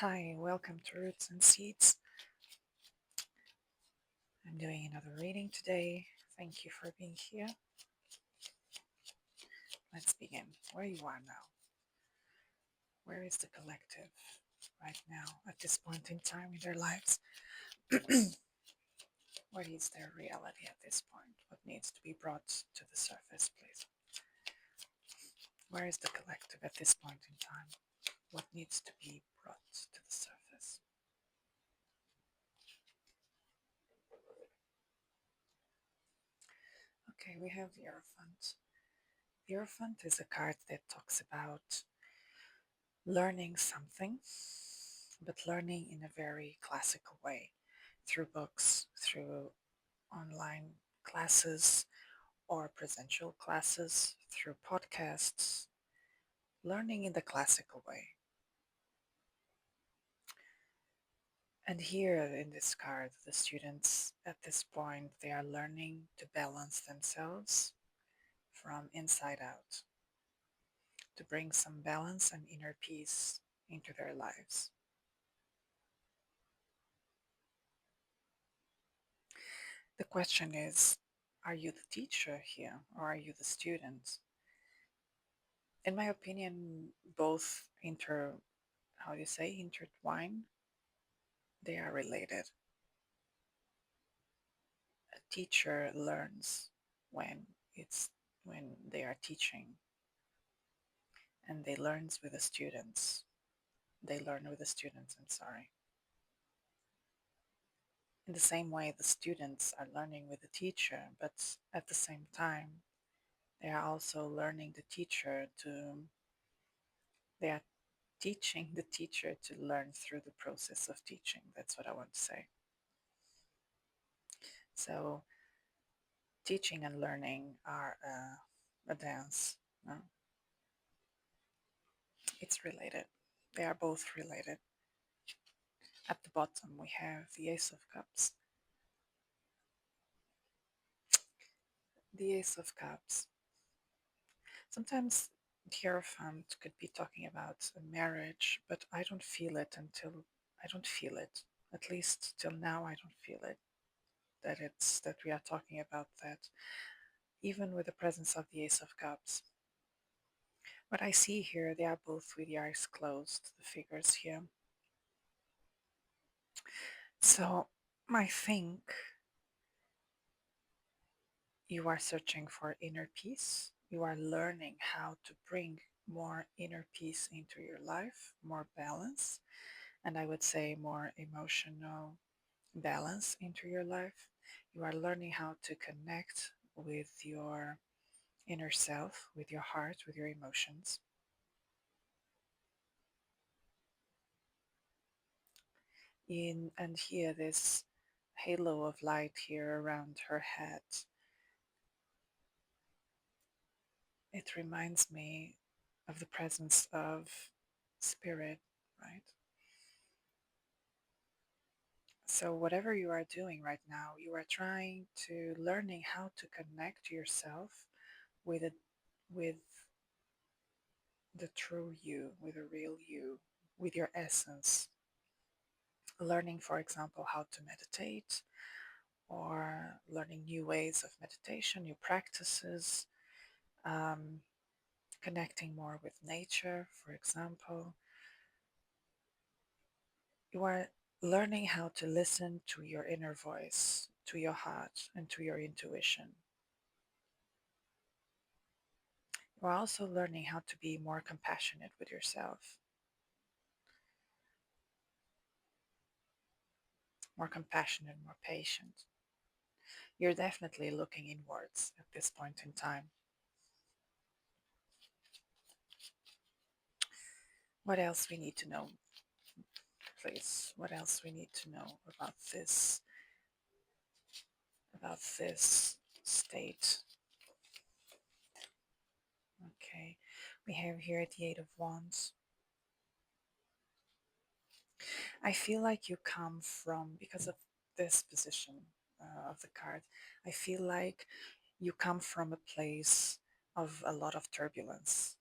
Hi, welcome to Roots and Seeds. I'm doing another reading today. Thank you for being here. Let's begin. Where you are now. Where is the collective right now at this point in time in their lives? What is their reality at this point? What needs to be brought to the surface, please? Where is the collective at this point in time? What needs to be brought to the surface? Okay, we have the Hierophant. The Hierophant is a card that talks about learning something, but learning in a very classical way, through books, through online classes or presential classes, through podcasts, learning in the classical way. And here in this card, the students at this point, they are learning to balance themselves from inside out, to bring some balance and inner peace into their lives. The question is, are you the teacher here or are you the student? In my opinion, both how do you say, intertwine. They are related. A teacher learns when it's when they are teaching, and they learns with the students. They learn with the students, I'm sorry. In the same way, the students are learning with the teacher, but at the same time, they are also learning the teacher to, they are teaching the teacher to learn through the process of teaching. That's what I want to say. So teaching and learning are a dance. No? It's related. They are both related. At the bottom, we have the Ace of Cups. The Ace of Cups. Sometimes the Hierophant could be talking about a marriage, but I don't feel it until I don't feel it. At least till now, I don't feel it. That we are talking about that, even with the presence of the Ace of Cups. What I see here, they are both with the eyes closed, the figures here. So I think you are searching for inner peace. You are learning how to bring more inner peace into your life, more balance, and I would say more emotional balance into your life. You are learning how to connect with your inner self, with your heart, with your emotions. And here, this halo of light here around her head, it reminds me of the presence of spirit, right? So whatever you are doing right now, you are trying to learning how to connect yourself with it, with the true you, with the real you, with your essence. Learning, for example, how to meditate, or learning new ways of meditation, new practices, um, connecting more with nature, for example. You are learning how to listen to your inner voice, to your heart, and to your intuition. You are also learning how to be more compassionate with yourself, more compassionate, more patient. You're definitely looking inwards at this point in time. What else we need to know, please? What else we need to know about this state? Okay, we have here the Eight of Wands. I feel like you come from, because of this position of the card, I feel like you come from a place of a lot of turbulence,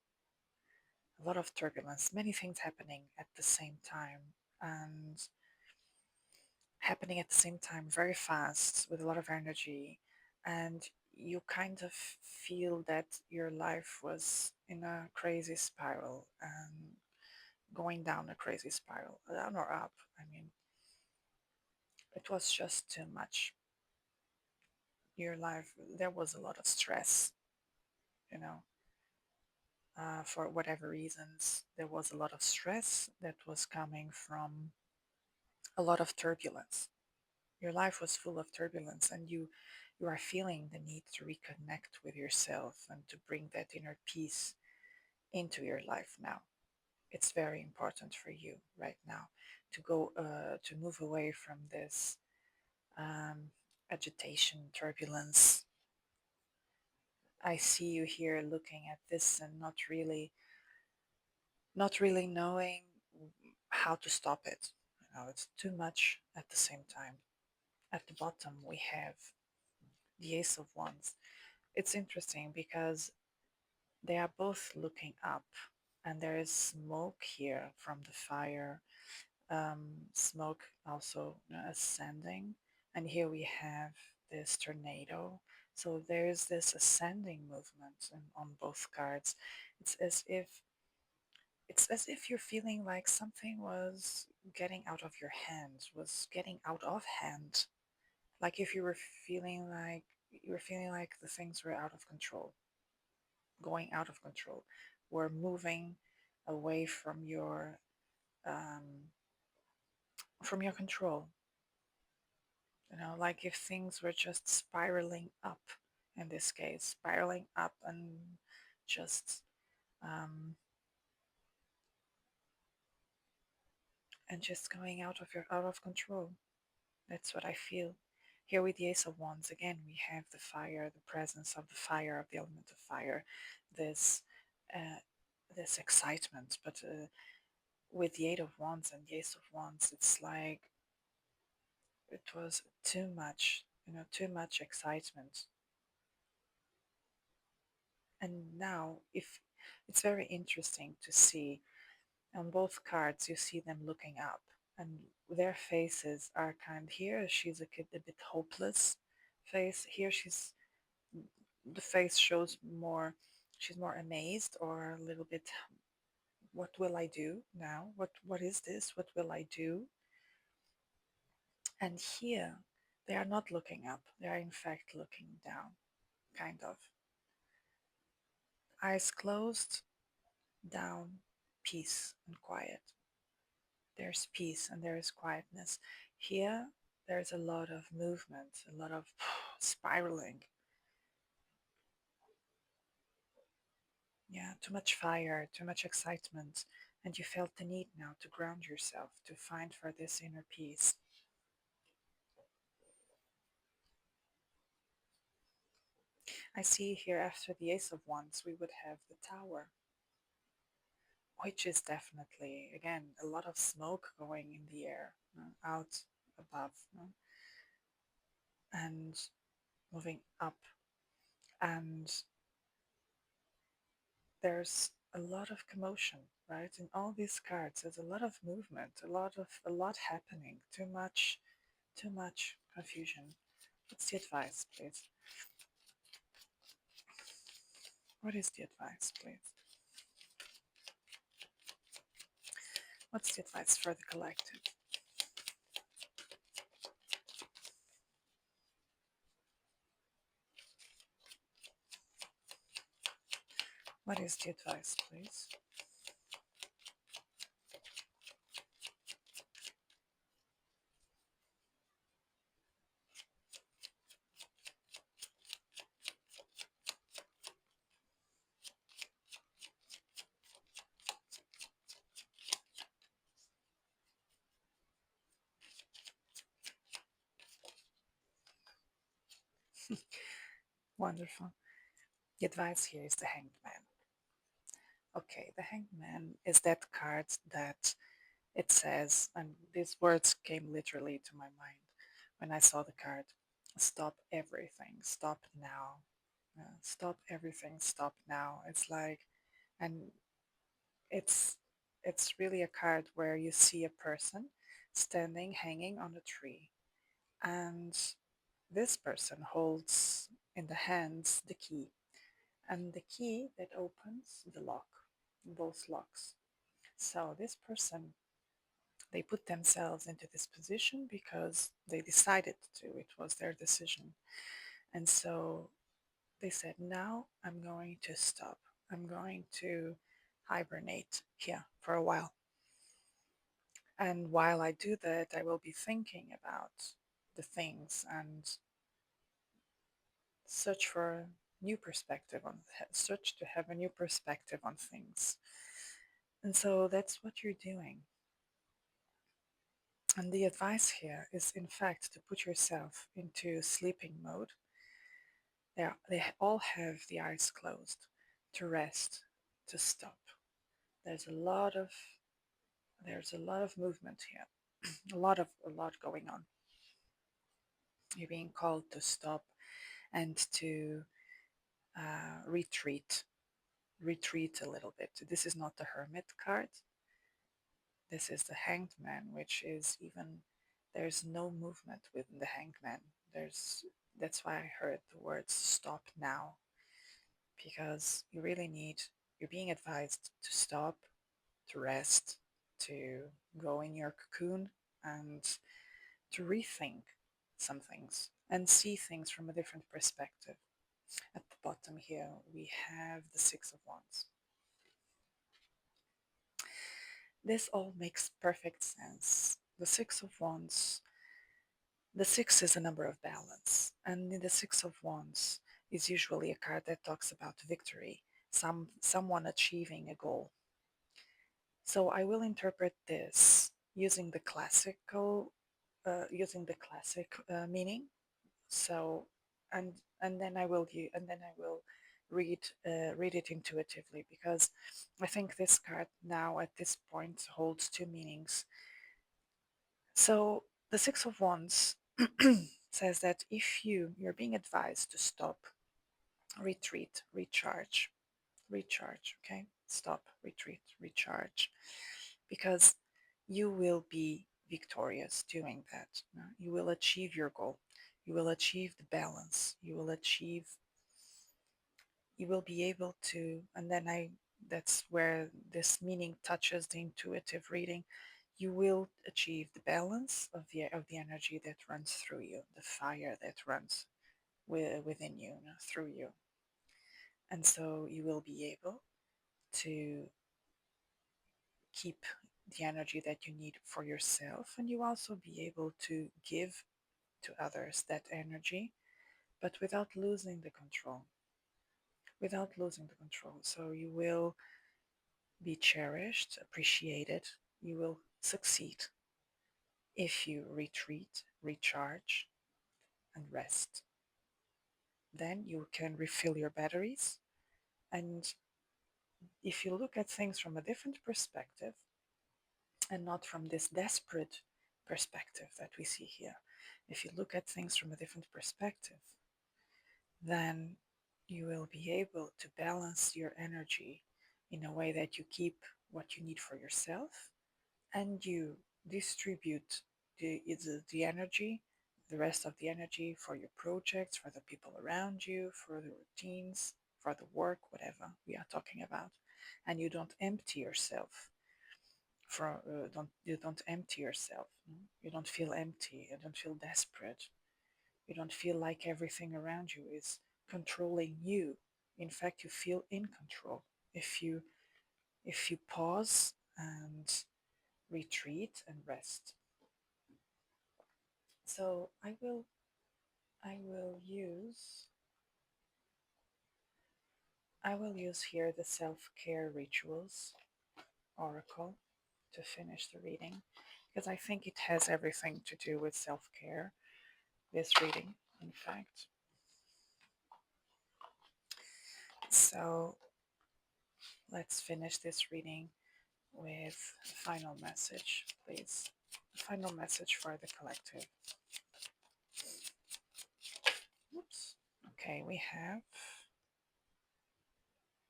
many things happening at the same time. and happening at the same time very fast with a lot of energy, and you kind of feel that your life was in a crazy spiral and going down a crazy spiral, down or up. I mean, it was just too much. Your life, there was a lot of stress, you know, for whatever reasons. There was a lot of stress that was coming from a lot of turbulence. Your life was full of turbulence, and you are feeling the need to reconnect with yourself and to bring that inner peace into your life now. It's very important for you right now to go to move away from this um, agitation, turbulence. I see you here looking at this and not really knowing how to stop it. It's too much at the same time. At the bottom we have the Ace of Wands. It's interesting because they are both looking up, and there is smoke here from the fire, smoke also ascending, and here we have this tornado. So there's this ascending movement on both cards. It's as if it's as if you're feeling like something was getting out of your hands, was getting out of hand. Like if you were feeling like the things were out of control, going out of control. Were moving away um, from your control. Like if things were just spiraling up, in this case, spiraling up and just um, going out of control. That's what I feel. Here with the Ace of Wands, again, we have the fire, the presence of the fire, of the element of fire, this uh, this excitement. But with the Eight of Wands and the Ace of Wands, it's like it was too much, too much excitement. And now, if it's very interesting to see on both cards, you see them looking up, and their faces are here. She's a bit hopeless face. Here, the face shows more. She's more amazed or a little bit. What will I do now? What is this? What will I do? And here, they are not looking up. They are in fact looking down, kind of. Eyes closed, down, peace and quiet. There's peace and there is quietness. Here, there's a lot of movement, a lot of spiraling. Yeah, too much fire, too much excitement. And you felt the need now to ground yourself, to find for this inner peace. I see here after the Ace of Wands, we would have the Tower, which is definitely, again, a lot of smoke going in the air, out above, and moving up. And there's a lot of commotion, right? In all these cards, there's a lot of movement, a lot happening, too much confusion. What's the advice, please? What is the advice, please? What's the advice for the collective? What is the advice, please? Wonderful. The advice here is the Hanged Man. Okay, the Hanged Man is that card that it says, and these words came literally to my mind when I saw the card: stop everything, stop now. Stop everything, stop now. It's like, and it's it's really a card where you see a person standing hanging on a tree, and this person holds in the hands the key, and the key that opens the lock, both locks. So this person, they put themselves into this position because they decided to. It was their decision. And so they said, now I'm going to stop. I'm going to hibernate here for a while. And while I do that, I will be thinking about the things and search for a new perspective on, search to have a new perspective on things. And so that's what you're doing. And the advice here is, in fact, to put yourself into sleeping mode. They all have the eyes closed, to rest, to stop. There's a lot of movement here, a lot going on. You're being called to stop and to retreat a little bit. This is not the Hermit card. This is the Hanged Man, which is even, there's no movement within the Hanged Man. That's why I heard the words stop now, because you're being advised to stop, to rest, to go in your cocoon, and to rethink some things and see things from a different perspective. At the bottom here, we have the Six of Wands. This all makes perfect sense. The Six of Wands, the six is a number of balance, and in the Six of Wands is usually a card that talks about victory, someone achieving a goal. So I will interpret this using the classic meaning. So, and then I will read it intuitively, because I think this card now at this point holds two meanings. So the Six of Wands says that if you're being advised to stop, retreat, recharge, okay? Stop, retreat, recharge, because you will be victorious doing that. You will achieve your goal. You will achieve the balance. You will be able to, and then that's where this meaning touches the intuitive reading. You will achieve the balance of the energy that runs through you, the fire that runs within you, through you. And so you will be able to keep the energy that you need for yourself, and you also be able to give to others that energy, but without losing the control. So you will be cherished, appreciated. You will succeed if you retreat, recharge, and rest. Then you can refill your batteries. And if you look at things from a different perspective, and not from this desperate perspective that we see here, if you look at things from a different perspective, then you will be able to balance your energy in a way that you keep what you need for yourself, and you distribute the energy, the rest of the energy, for your projects, for the people around you, for the routines, for the work, whatever we are talking about. And you don't empty yourself. You don't empty yourself. You don't feel empty. You don't feel desperate. You don't feel like everything around you is controlling you. In fact, you feel in control if you pause and retreat and rest. So I will use here the self-care rituals oracle to finish the reading, because I think it has everything to do with self-care, this reading, in fact. So let's finish this reading with the final message, please. The final message for the collective. Oops. Okay, we have,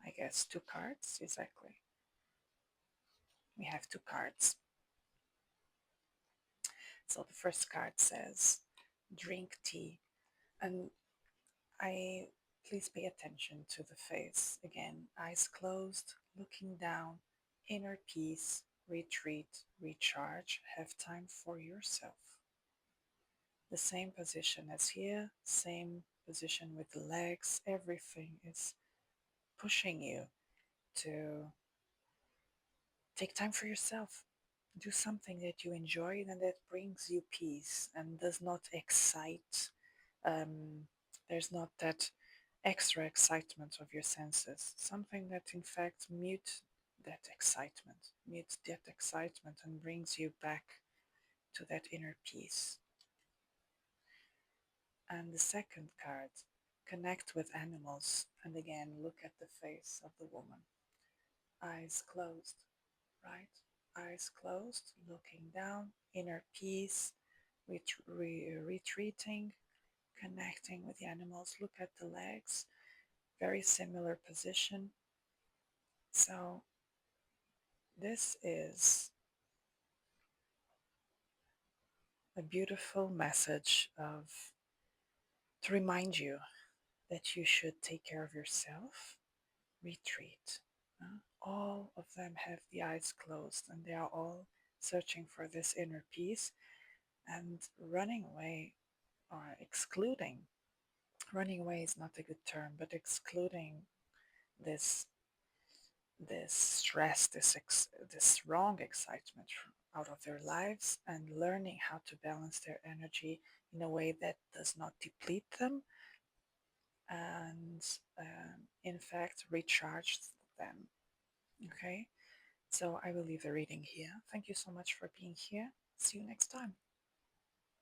I guess, two cards, exactly. We have two cards. So the first card says, drink tea. And I please pay attention to the face. Again, eyes closed, looking down, inner peace, retreat, recharge, have time for yourself. The same position as here, same position with the legs, everything is pushing you to take time for yourself. Do something that you enjoy and that brings you peace and does not excite. Um, there's not that extra excitement of your senses. Something that, in fact, mutes that excitement and brings you back to that inner peace. And the second card, connect with animals. And again, look at the face of the woman. Eyes closed, right? Eyes closed, looking down, inner peace, retreating, connecting with the animals. Look at the legs, very similar position. So this is a beautiful message of to remind you that you should take care of yourself, retreat. All of them have the eyes closed and they are all searching for this inner peace and running away or excluding. Running away is not a good term, but excluding this this stress, this wrong excitement out of their lives and learning how to balance their energy in a way that does not deplete them and in fact recharge them. Okay, so I will leave the reading here. Thank you so much for being here. See you next time.